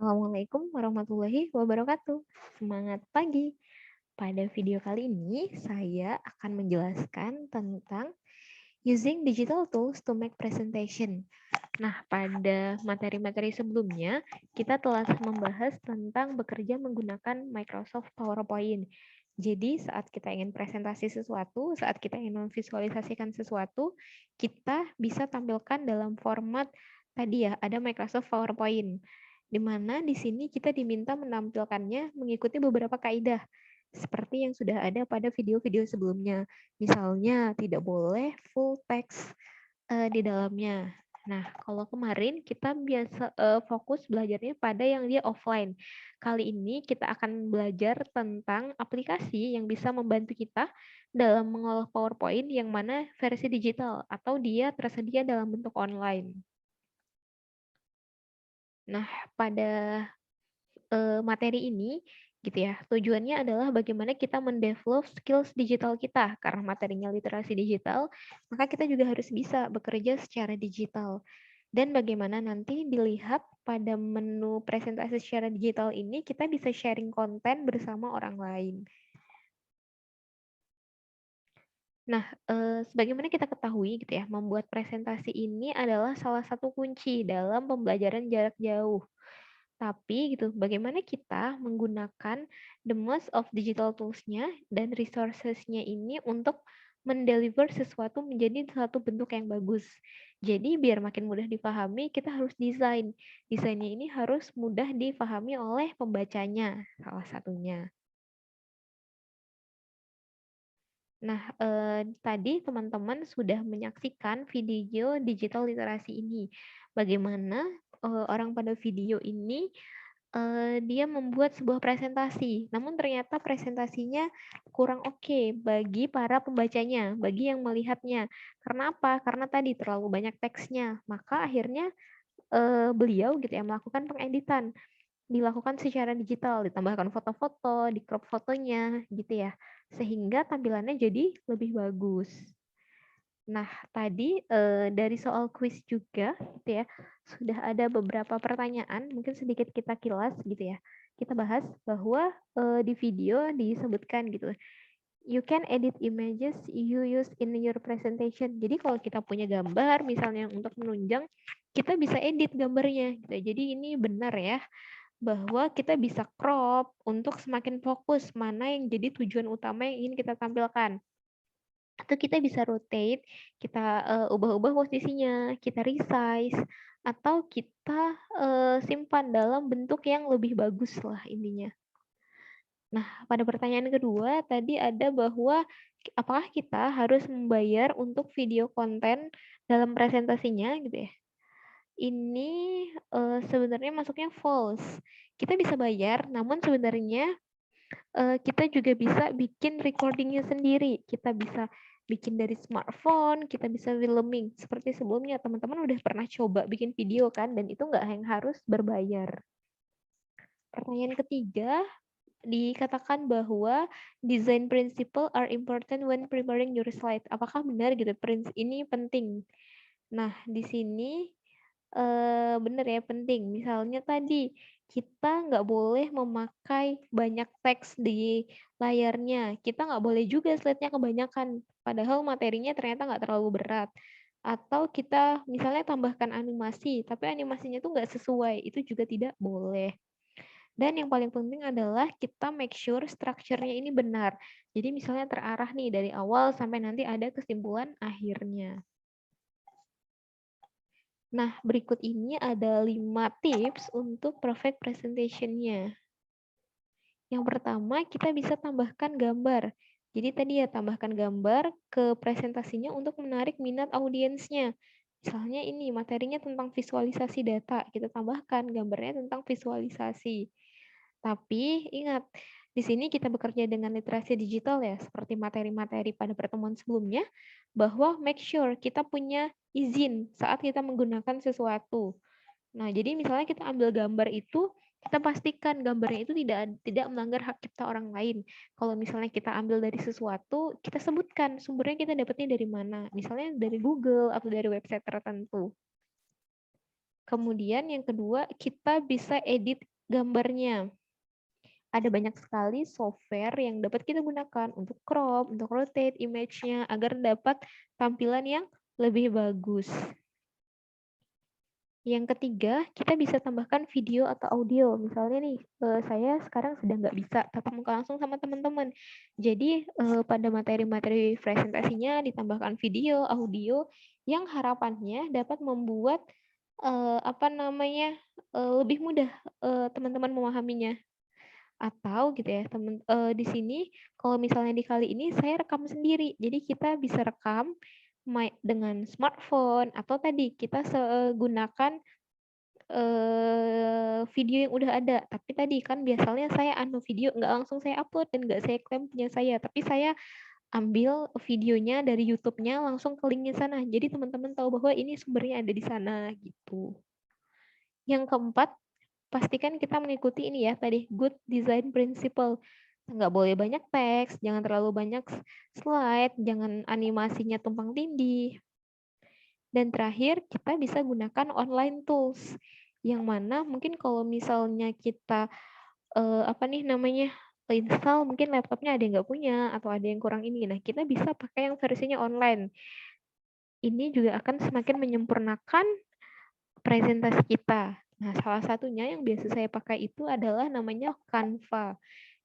Assalamualaikum warahmatullahi wabarakatuh. Semangat pagi. Pada video kali ini, saya akan menjelaskan tentang using digital tools to make presentation. Nah, pada materi-materi sebelumnya, kita telah membahas tentang bekerja menggunakan Microsoft PowerPoint. Jadi, saat kita ingin presentasi sesuatu, saat kita ingin memvisualisasikan sesuatu, kita bisa tampilkan dalam format tadi ya, ada Microsoft PowerPoint. Di mana di sini kita diminta menampilkannya mengikuti beberapa kaidah seperti yang sudah ada pada video-video sebelumnya. Misalnya tidak boleh full text di dalamnya. Nah, kalau kemarin kita biasa fokus belajarnya pada yang dia offline. Kali ini kita akan belajar tentang aplikasi yang bisa membantu kita dalam mengolah PowerPoint yang mana versi digital atau dia tersedia dalam bentuk online. Nah, pada materi ini gitu ya. Tujuannya adalah bagaimana kita mendevelop skills digital kita. Karena materinya literasi digital, maka kita juga harus bisa bekerja secara digital. Dan bagaimana nanti dilihat pada menu presentasi secara digital ini, kita bisa sharing konten bersama orang lain. Nah, sebagaimana kita ketahui gitu ya, membuat presentasi ini adalah salah satu kunci dalam pembelajaran jarak jauh. Tapi gitu, bagaimana kita menggunakan the most of digital tools-nya dan resources-nya ini untuk mendeliver sesuatu menjadi satu bentuk yang bagus. Jadi biar makin mudah dipahami, kita harus desain. Desainnya ini harus mudah dipahami oleh pembacanya, salah satunya. Nah, tadi teman-teman sudah menyaksikan video digital literasi ini. Bagaimana orang pada video ini dia membuat sebuah presentasi, namun ternyata presentasinya kurang oke bagi para pembacanya, bagi yang melihatnya. Karena apa? Karena tadi terlalu banyak teksnya. Maka akhirnya beliau gitu ya melakukan pengeditan, dilakukan secara digital, ditambahkan foto-foto, di crop fotonya gitu ya. Sehingga tampilannya jadi lebih bagus. Nah, tadi dari soal kuis juga gitu ya, sudah ada beberapa pertanyaan, mungkin sedikit kita kilas gitu ya. Kita bahas bahwa di video disebutkan gitu, you can edit images you use in your presentation. Jadi kalau kita punya gambar misalnya untuk menunjang, kita bisa edit gambarnya gitu. Jadi ini benar ya, bahwa kita bisa crop untuk semakin fokus mana yang jadi tujuan utama yang ingin kita tampilkan. Atau kita bisa rotate, kita ubah-ubah posisinya, kita resize, atau kita simpan dalam bentuk yang lebih bagus lah intinya. Nah, pada pertanyaan kedua tadi ada bahwa apakah kita harus membayar untuk video konten dalam presentasinya gitu ya? Ini sebenarnya masuknya false. Kita bisa bayar, namun sebenarnya kita juga bisa bikin recordingnya sendiri. Kita bisa bikin dari smartphone, kita bisa filming. Seperti sebelumnya, teman-teman udah pernah coba bikin video kan, dan itu nggak yang harus berbayar. Pertanyaan ketiga, dikatakan bahwa design principle are important when preparing your slide. Apakah benar gitu? Ini penting. Nah, di sini bener ya, penting. Misalnya tadi, kita nggak boleh memakai banyak teks di layarnya. Kita nggak boleh juga slide-nya kebanyakan, padahal materinya ternyata nggak terlalu berat. Atau kita misalnya tambahkan animasi, tapi animasinya tuh nggak sesuai, itu juga tidak boleh. Dan yang paling penting adalah kita make sure structure-nya ini benar. Jadi misalnya terarah nih dari awal sampai nanti ada kesimpulan akhirnya. Nah, berikut ini ada 5 tips untuk perfect presentation-nya. Yang pertama, kita bisa tambahkan gambar. Jadi tadi ya, tambahkan gambar ke presentasinya untuk menarik minat audiensnya. Misalnya ini, materinya tentang visualisasi data. Kita tambahkan gambarnya tentang visualisasi. Tapi ingat, di sini kita bekerja dengan literasi digital ya, seperti materi-materi pada pertemuan sebelumnya, bahwa make sure kita punya izin saat kita menggunakan sesuatu. Nah, jadi misalnya kita ambil gambar itu, kita pastikan gambarnya itu tidak melanggar hak cipta orang lain. Kalau misalnya kita ambil dari sesuatu, kita sebutkan sumbernya kita dapatnya dari mana. Misalnya dari Google atau dari website tertentu. Kemudian yang kedua, kita bisa edit gambarnya. Ada banyak sekali software yang dapat kita gunakan untuk crop, untuk rotate image-nya, agar dapat tampilan yang lebih bagus. Yang ketiga, kita bisa tambahkan video atau audio. Misalnya nih, saya sekarang sedang nggak bisa tatap muka langsung sama teman-teman. Jadi, pada materi-materi presentasinya ditambahkan video, audio, yang harapannya dapat membuat, lebih mudah, teman-teman memahaminya. Atau gitu ya, di sini kalau misalnya di kali ini saya rekam sendiri. Jadi kita bisa rekam dengan smartphone atau tadi kita gunakan video yang udah ada. Tapi tadi kan biasanya saya video nggak langsung saya upload dan nggak saya klaim punya saya, tapi saya ambil videonya dari YouTube-nya langsung ke link-nya sana. Jadi teman-teman tahu bahwa ini sumbernya ada di sana gitu. Yang keempat, pastikan kita mengikuti ini ya tadi, good design principle. Nggak boleh banyak teks, jangan terlalu banyak slide, jangan animasinya tumpang tindih. Dan terakhir, kita bisa gunakan online tools, yang mana mungkin kalau misalnya kita install, mungkin laptopnya ada yang nggak punya atau ada yang kurang ini. Nah, kita bisa pakai yang versinya online. Ini juga akan semakin menyempurnakan presentasi kita. Nah, salah satunya yang biasa saya pakai itu adalah namanya Canva.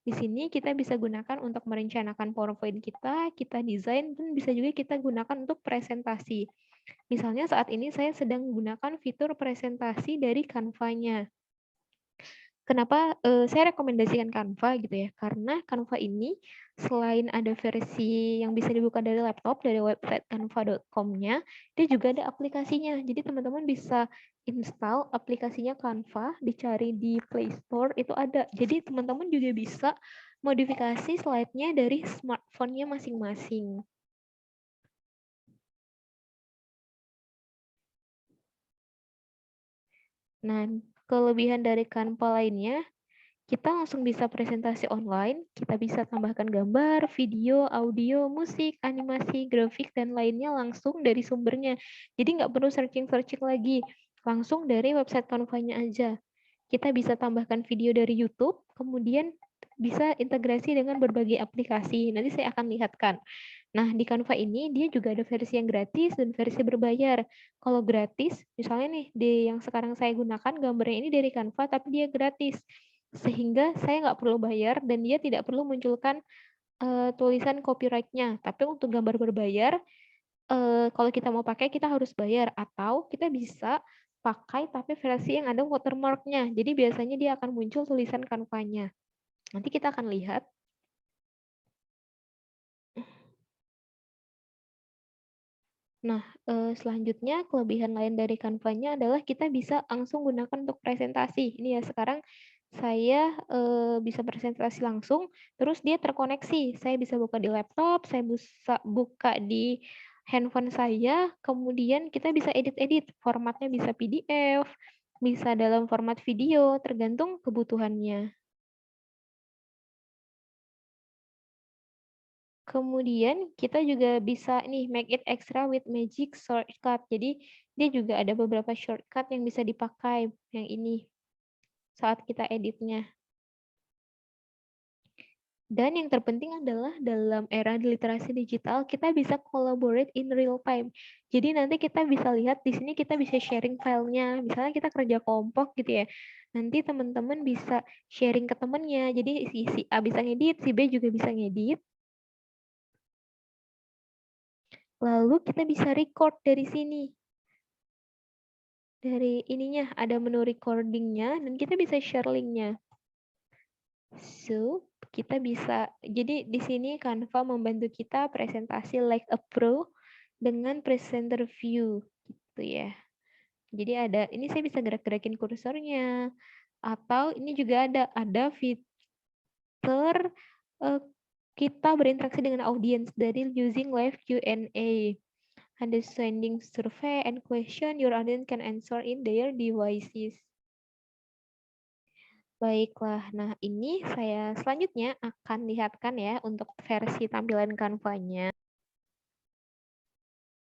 Di sini kita bisa gunakan untuk merencanakan PowerPoint kita desain, dan bisa juga kita gunakan untuk presentasi. Misalnya saat ini saya sedang menggunakan fitur presentasi dari Canva-nya. Kenapa saya rekomendasikan Canva gitu ya? Karena Canva ini selain ada versi yang bisa dibuka dari laptop, dari website canva.com-nya, dia juga ada aplikasinya. Jadi teman-teman bisa install aplikasinya Canva, dicari di Play Store, itu ada. Jadi teman-teman juga bisa modifikasi slide-nya dari smartphone-nya masing-masing. Nah, kelebihan dari Canva lainnya, kita langsung bisa presentasi online, kita bisa tambahkan gambar, video, audio, musik, animasi, grafik, dan lainnya langsung dari sumbernya. Jadi nggak perlu searching-searching lagi, langsung dari website Canva-nya aja. Kita bisa tambahkan video dari YouTube, kemudian bisa integrasi dengan berbagai aplikasi. Nanti saya akan lihatkan. Nah, di Canva ini dia juga ada versi yang gratis dan versi berbayar. Kalau gratis, misalnya nih di yang sekarang saya gunakan gambarnya ini dari Canva, tapi dia gratis. Sehingga saya nggak perlu bayar dan dia tidak perlu munculkan tulisan copyright-nya. Tapi untuk gambar berbayar, kalau kita mau pakai kita harus bayar, atau kita bisa pakai tapi versi yang ada watermark-nya. Jadi biasanya dia akan muncul tulisan Canva-nya. Nanti kita akan lihat. Nah, selanjutnya kelebihan lain dari Canva-nya adalah kita bisa langsung gunakan untuk presentasi. Ini ya sekarang saya bisa presentasi langsung, terus dia terkoneksi. Saya bisa buka di laptop, saya bisa buka di handphone saya, kemudian kita bisa edit-edit. Formatnya bisa PDF, bisa dalam format video, tergantung kebutuhannya. Kemudian kita juga bisa nih make it extra with magic shortcut. Jadi dia juga ada beberapa shortcut yang bisa dipakai yang ini saat kita editnya. Dan yang terpenting adalah dalam era literasi digital kita bisa collaborate in real time. Jadi nanti kita bisa lihat di sini kita bisa sharing filenya. Misalnya kita kerja kelompok gitu ya. Nanti teman-teman bisa sharing ke temannya. Jadi si A bisa ngedit, si B juga bisa ngedit. Lalu kita bisa record dari sini. Dari ininya ada menu recordingnya dan kita bisa share linknya. So, kita bisa, jadi di sini Canva membantu kita presentasi like a pro dengan presenter view gitu ya. Jadi ada, ini saya bisa gerak-gerakin kursornya, atau ini juga ada fitur kita berinteraksi dengan audiens dari using live Q&A. Ada sending survey and question your audience can answer in their devices. Baiklah, nah ini saya selanjutnya akan lihatkan ya untuk versi tampilan Canva-nya.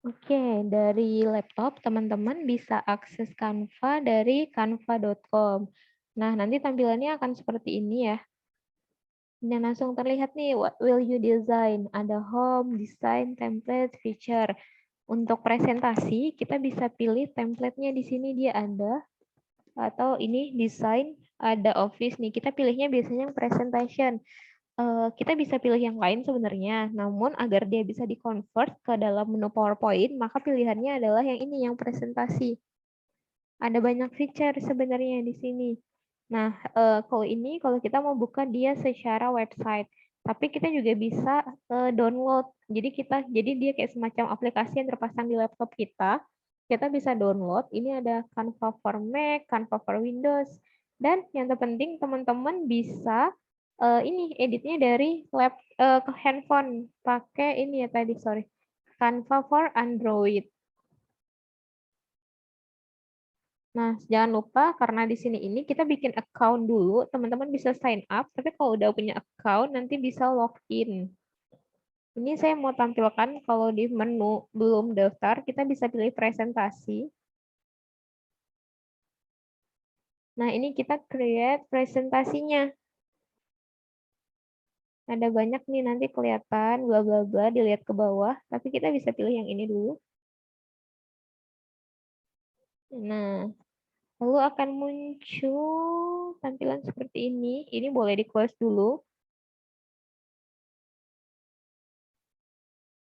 Oke, dari laptop teman-teman bisa akses Canva dari canva.com. Nah, nanti tampilannya akan seperti ini ya. Nah, langsung terlihat nih, what will you design? Ada home, design, template, feature. Untuk presentasi, kita bisa pilih template-nya di sini dia ada. Atau ini desain, ada office nih. Kita pilihnya biasanya yang presentation. Kita bisa pilih yang lain sebenarnya, namun agar dia bisa di-convert ke dalam menu PowerPoint, maka pilihannya adalah yang ini, yang presentasi. Ada banyak feature sebenarnya di sini. Nah, kalau kita mau buka dia secara website, tapi kita juga bisa download. Jadi dia kayak semacam aplikasi yang terpasang di laptop kita. Kita bisa download. Ini ada Canva for Mac, Canva for Windows, dan yang terpenting teman-teman bisa ini editnya dari ke handphone pakai ini ya tadi sorry Canva for Android. Nah, jangan lupa karena di sini ini kita bikin account dulu, teman-teman bisa sign up, tapi kalau udah punya account nanti bisa login. Ini saya mau tampilkan kalau di menu belum daftar, kita bisa pilih presentasi. Nah, ini kita create presentasinya. Ada banyak nih nanti kelihatan bla bla bla dilihat ke bawah, tapi kita bisa pilih yang ini dulu. Nah, lalu akan muncul tampilan seperti ini. Ini boleh di-close dulu.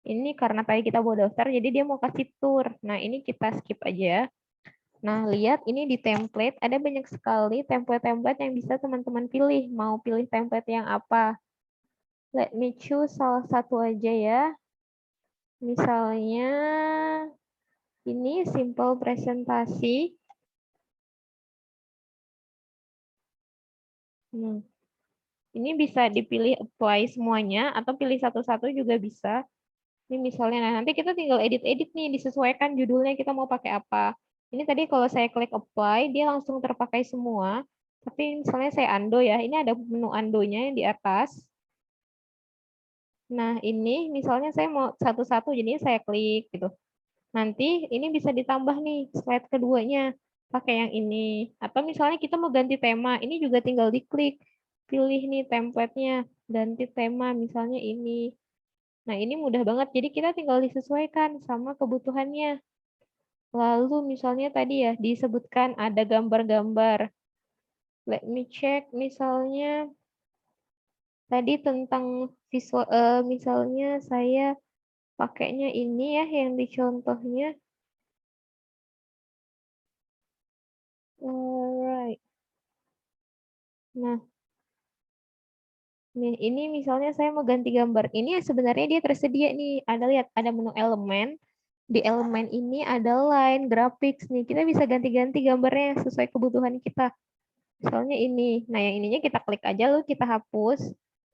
Ini karena tadi kita mau daftar, jadi dia mau kasih tour. Nah, ini kita skip aja. Nah, lihat ini di template, ada banyak sekali template-template yang bisa teman-teman pilih. Mau pilih template yang apa? Let me choose salah satu aja ya. Misalnya, ini simple presentasi. Ini bisa dipilih apply semuanya, atau pilih satu-satu juga bisa. Ini misalnya, nah nanti kita tinggal edit-edit nih, disesuaikan judulnya kita mau pakai apa. Ini tadi kalau saya klik apply, dia langsung terpakai semua. Tapi misalnya saya undo ya, ini ada menu undo-nya yang di atas. Nah ini misalnya saya mau satu-satu, jadi saya klik gitu. Nanti ini bisa ditambah nih slide keduanya, pakai yang ini. Atau misalnya kita mau ganti tema, ini juga tinggal diklik. Pilih nih template-nya, ganti tema, misalnya ini. Nah, ini mudah banget. Jadi kita tinggal disesuaikan sama kebutuhannya. Lalu misalnya tadi ya disebutkan ada gambar-gambar. Let me check misalnya tadi tentang visual misalnya saya pakainya ini ya yang dicontohnya. Alright. Nah, nih ini misalnya saya mau ganti gambar. Ini sebenarnya dia tersedia nih. Ada lihat ada menu elemen. Di elemen ini ada line, graphics nih. Kita bisa ganti-ganti gambarnya sesuai kebutuhan kita. Misalnya ini. Nah, yang ininya kita klik aja, lalu kita hapus.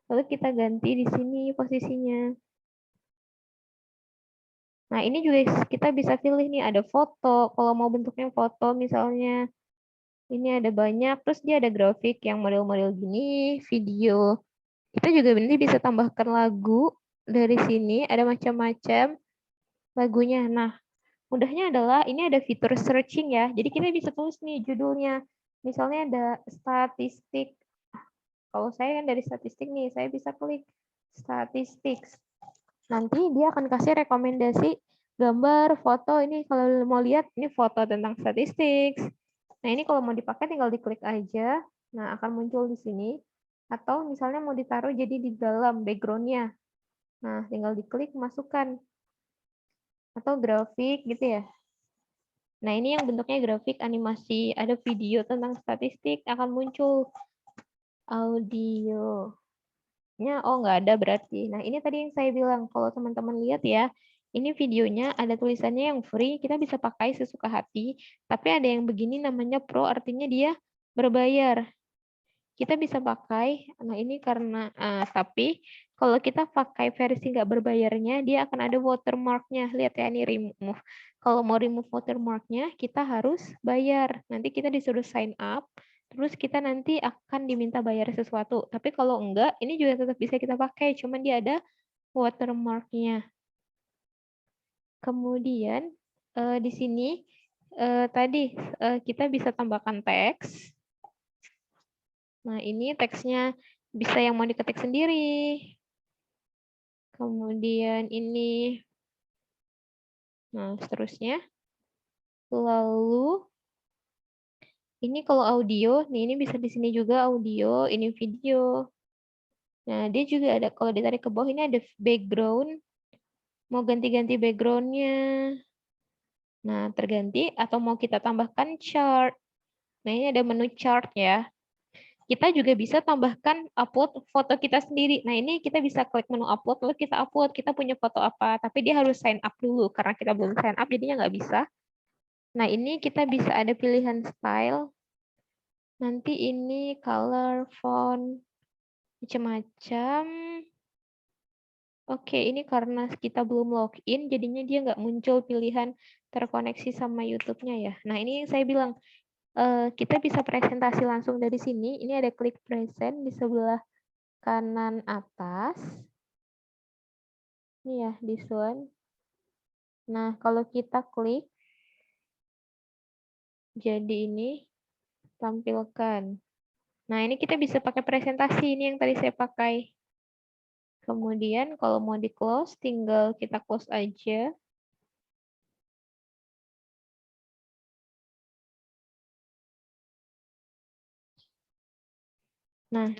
Lalu kita ganti di sini posisinya. Nah, ini juga kita bisa pilih nih, ada foto. Kalau mau bentuknya foto misalnya. Ini ada banyak, terus dia ada grafik yang model-model gini, video. Kita juga nanti bisa tambahkan lagu dari sini, ada macam-macam lagunya. Nah, mudahnya adalah ini ada fitur searching ya. Jadi kita bisa tulis nih judulnya. Misalnya ada statistik. Kalau saya kan dari statistik nih, saya bisa klik statistik. Nanti dia akan kasih rekomendasi gambar, foto. Ini kalau mau lihat, ini foto tentang statistik. Nah, ini kalau mau dipakai tinggal diklik aja. Nah, akan muncul di sini. Atau misalnya mau ditaruh jadi di dalam background-nya. Nah, tinggal diklik, masukkan. Atau grafik gitu ya. Nah, ini yang bentuknya grafik animasi. Ada video tentang statistik, akan muncul audio. Oh nggak ada berarti. Nah ini tadi yang saya bilang, kalau teman-teman lihat ya, ini videonya ada tulisannya yang free, kita bisa pakai sesuka hati, tapi ada yang begini namanya pro, artinya dia berbayar. Kita bisa pakai, nah ini karena, tapi kalau kita pakai versi nggak berbayarnya, dia akan ada watermark-nya. Lihat ya, ini remove. Kalau mau remove watermark-nya, kita harus bayar. Nanti kita disuruh sign up, terus kita nanti akan diminta bayar sesuatu. Tapi kalau enggak, ini juga tetap bisa kita pakai, cuman dia ada watermark-nya. Kemudian di sini tadi kita bisa tambahkan teks. Nah, ini teksnya bisa yang mau diketik sendiri. Kemudian ini, nah seterusnya. Lalu ini kalau audio, nih ini bisa di sini juga audio, ini video. Nah, dia juga ada, kalau ditarik ke bawah ini ada background. Mau ganti-ganti background-nya. Nah, terganti atau mau kita tambahkan chart. Nah, ini ada menu chart ya. Kita juga bisa tambahkan upload foto kita sendiri. Nah, ini kita bisa klik menu upload, lalu kita upload, kita punya foto apa. Tapi dia harus sign up dulu, karena kita belum sign up, jadinya nggak bisa. Nah, ini kita bisa ada pilihan style. Nanti ini color, font, macam-macam. Oke, ini karena kita belum login, jadinya dia nggak muncul pilihan terkoneksi sama YouTube-nya ya. Nah, ini yang saya bilang, kita bisa presentasi langsung dari sini. Ini ada klik present di sebelah kanan atas. Ini ya, this one. Nah, kalau kita klik, jadi ini, tampilkan. Nah, ini kita bisa pakai presentasi, ini yang tadi saya pakai. Kemudian kalau mau di close, tinggal kita close aja. Nah,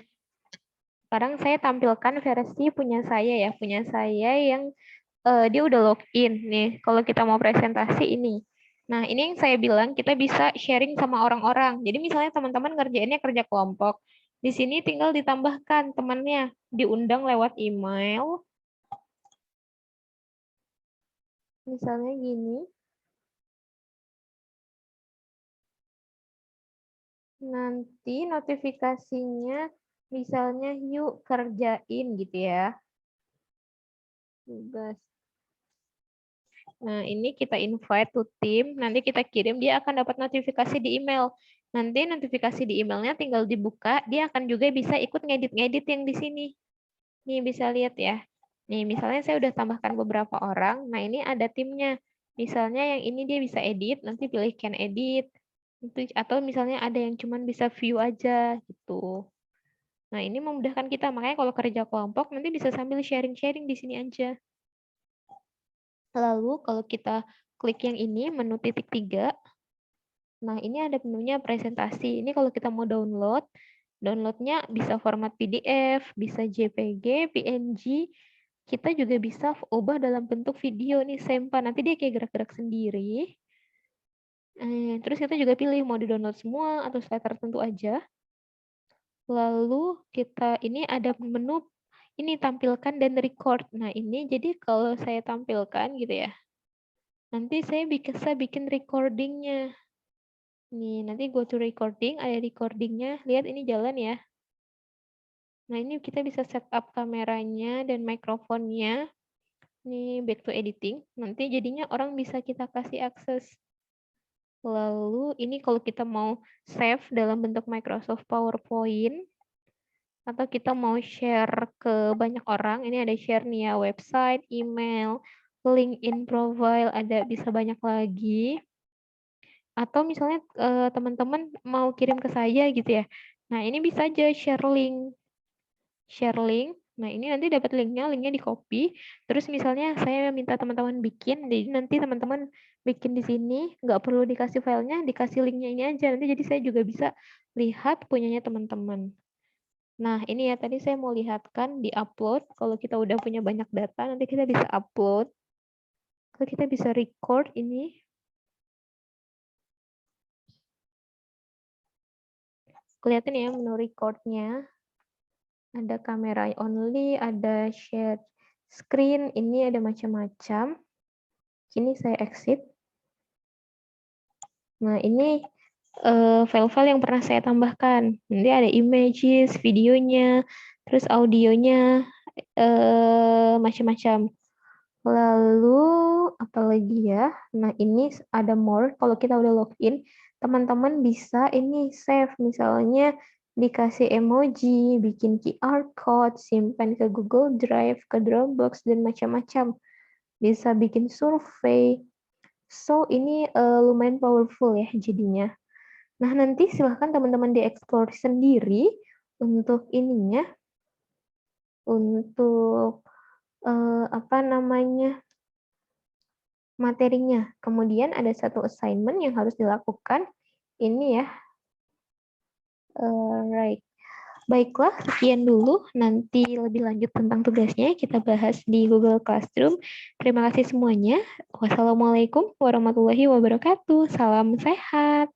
sekarang saya tampilkan versi punya saya ya. Punya saya yang dia udah login nih. Kalau kita mau presentasi ini. Nah, ini yang saya bilang kita bisa sharing sama orang-orang. Jadi misalnya teman-teman ngerjainnya kerja kelompok. Di sini tinggal ditambahkan temannya, diundang lewat email. Misalnya gini. Nanti notifikasinya misalnya yuk kerjain gitu ya. Bebas. Nah, ini kita invite to team, nanti kita kirim, dia akan dapat notifikasi di email. Nanti notifikasi di emailnya tinggal dibuka, dia akan juga bisa ikut ngedit-ngedit yang di sini. Nih bisa lihat ya. Nih misalnya saya udah tambahkan beberapa orang, nah ini ada timnya. Misalnya yang ini dia bisa edit, nanti pilih can edit. Atau misalnya ada yang cuman bisa view aja gitu. Nah ini memudahkan kita, makanya kalau kerja kelompok nanti bisa sambil sharing-sharing di sini aja. Lalu kalau kita klik yang ini, menu titik 3, nah ini ada menunya presentasi. Ini kalau kita mau download, downloadnya bisa format PDF, bisa JPG, PNG, kita juga bisa ubah dalam bentuk video nih, Sempa. Nanti dia kayak gerak-gerak sendiri. Terus kita juga pilih mau di-download semua atau slide tertentu aja. Lalu kita, ini ada menu, ini tampilkan dan record. Nah ini jadi kalau saya tampilkan gitu ya, nanti saya bisa bikin recordingnya. Nih, nanti go to recording, ada recordingnya. Lihat ini jalan ya. Nah, ini kita bisa setup kameranya dan mikrofonnya. Nih, back to editing. Nanti jadinya orang bisa kita kasih akses. Lalu, ini kalau kita mau save dalam bentuk Microsoft PowerPoint, atau kita mau share ke banyak orang, ini ada share nih ya, website, email, LinkedIn profile, ada bisa banyak lagi. Atau misalnya teman-teman mau kirim ke saya gitu ya. Nah, ini bisa aja share link. Share link. Nah, ini nanti dapat linknya di copy. Terus misalnya saya minta teman-teman bikin, jadi nanti teman-teman bikin di sini, nggak perlu dikasih filenya, dikasih linknya ini aja. Nanti jadi saya juga bisa lihat punyanya teman-teman. Nah, ini ya tadi saya mau lihatkan di upload. Kalau kita udah punya banyak data, nanti kita bisa upload. Kalau kita bisa record ini. Kelihatan ya menu record-nya. Ada kamera only, ada share screen, ini ada macam-macam. Ini saya exit. Nah, ini file-file yang pernah saya tambahkan. Nanti ada images, videonya, terus audionya, macam-macam. Lalu, apalagi ya? Nah, ini ada more. Kalau kita udah login, teman-teman bisa ini save. Misalnya, dikasih emoji, bikin QR code, simpan ke Google Drive, ke Dropbox, dan macam-macam. bisa bikin survei. So, ini lumayan powerful ya jadinya. Nah, nanti silahkan teman-teman dieksplor sendiri untuk ininya, untuk apa namanya, materinya. Kemudian ada satu assignment yang harus dilakukan. Ini ya, right. Baiklah, sekian dulu. Nanti lebih lanjut tentang tugasnya kita bahas di Google Classroom. Terima kasih semuanya. Wassalamualaikum warahmatullahi wabarakatuh. Salam sehat.